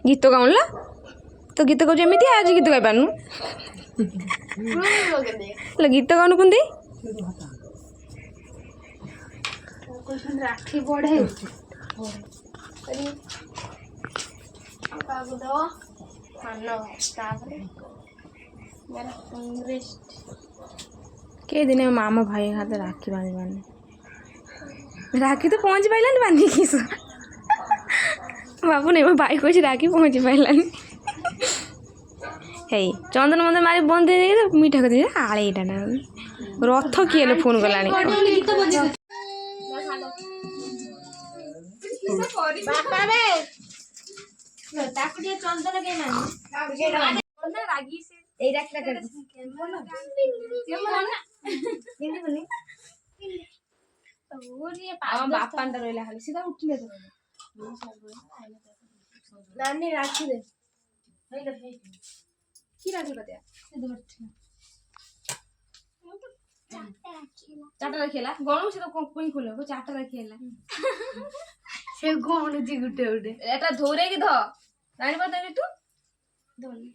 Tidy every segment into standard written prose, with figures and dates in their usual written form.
गीत गाउन ला तो गीत गाँव जमी आज गीत गाई पारनु गीत गाउन कुंदी राखी बढ़े के दिन मामा भाई हाथ राखी बांधी बांधी राखी तो पहुँच पाइलानी बांधी किस बाबू नहीं भाई को राखी पहुँच पाइलानी हे चंदन मंदन मारी बंद दे तो मीठा कर दिए आले इटा ना रथ किए फोन गलानी चंदन के रागी से ए रखला कर बापांटा रहिला खाली सीधा उठिले तो नानी राखी दे की राखी बता चाटा रखेला गणु से तो कोई खोले को चाटा रखेला से गणु जी गुटे गुटे एटा धोरे की ध रानी बता तू धोनी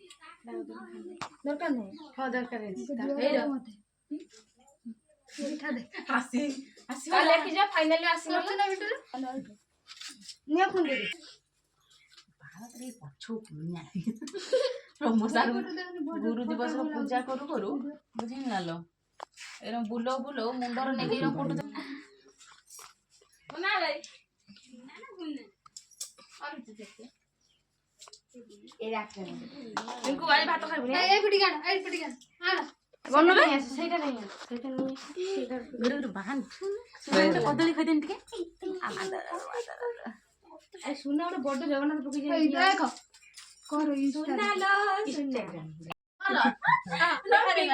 दरकार नहीं हां दरकार है मीठा दे हसी हसी वाले की जा फाइनली आसी ना बिटू निया फोन दे भारत रे पछो पुण्या ब्रह्मचारी गुरु दिवस पूजा करू करू बुझी नालो एरम बुलो बुलो मुंडर नेगी एरम कोटु ना भाई ना गुन्ने और देखते ए राख ले इनको वाली भात खाइबो ए पिटी गान हां गन्नु रे सेटा नहीं गुरु गुरु बहान सुन कदली खदेन टिके ए सुना ओटे बड जगन्नाथ पकी जाय देख कर सुना लो हेलो हां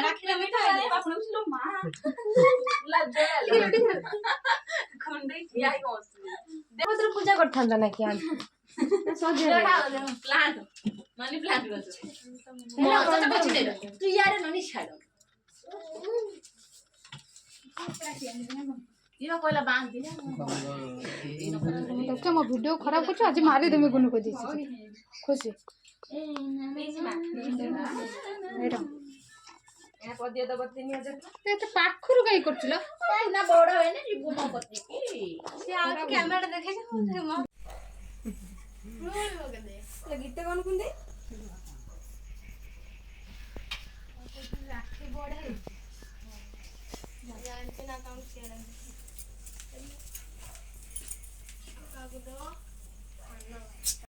राखी मीठा रे बापन उछलो मां लज्जा खंडे किया ही कोस देवत्र पूजा करथान ना कि आज सजे प्लांट मनी प्लांट गछ हेलो कत पछि दे तू यार ननी छाड़ इनो कोइला बांध दे देख मो वीडियो खराब करछ आज मारी देमे गुनु को दिछि खुशी ए बेजी मा एटा ए पदियो दब 3000 ते पाखरु काई करछिलो ना बड़ होय ना रिबु म पत्नी की से आ कैमरा देखे छ गीत कौन कुंदे राखी बढ़े जानते ना काम किया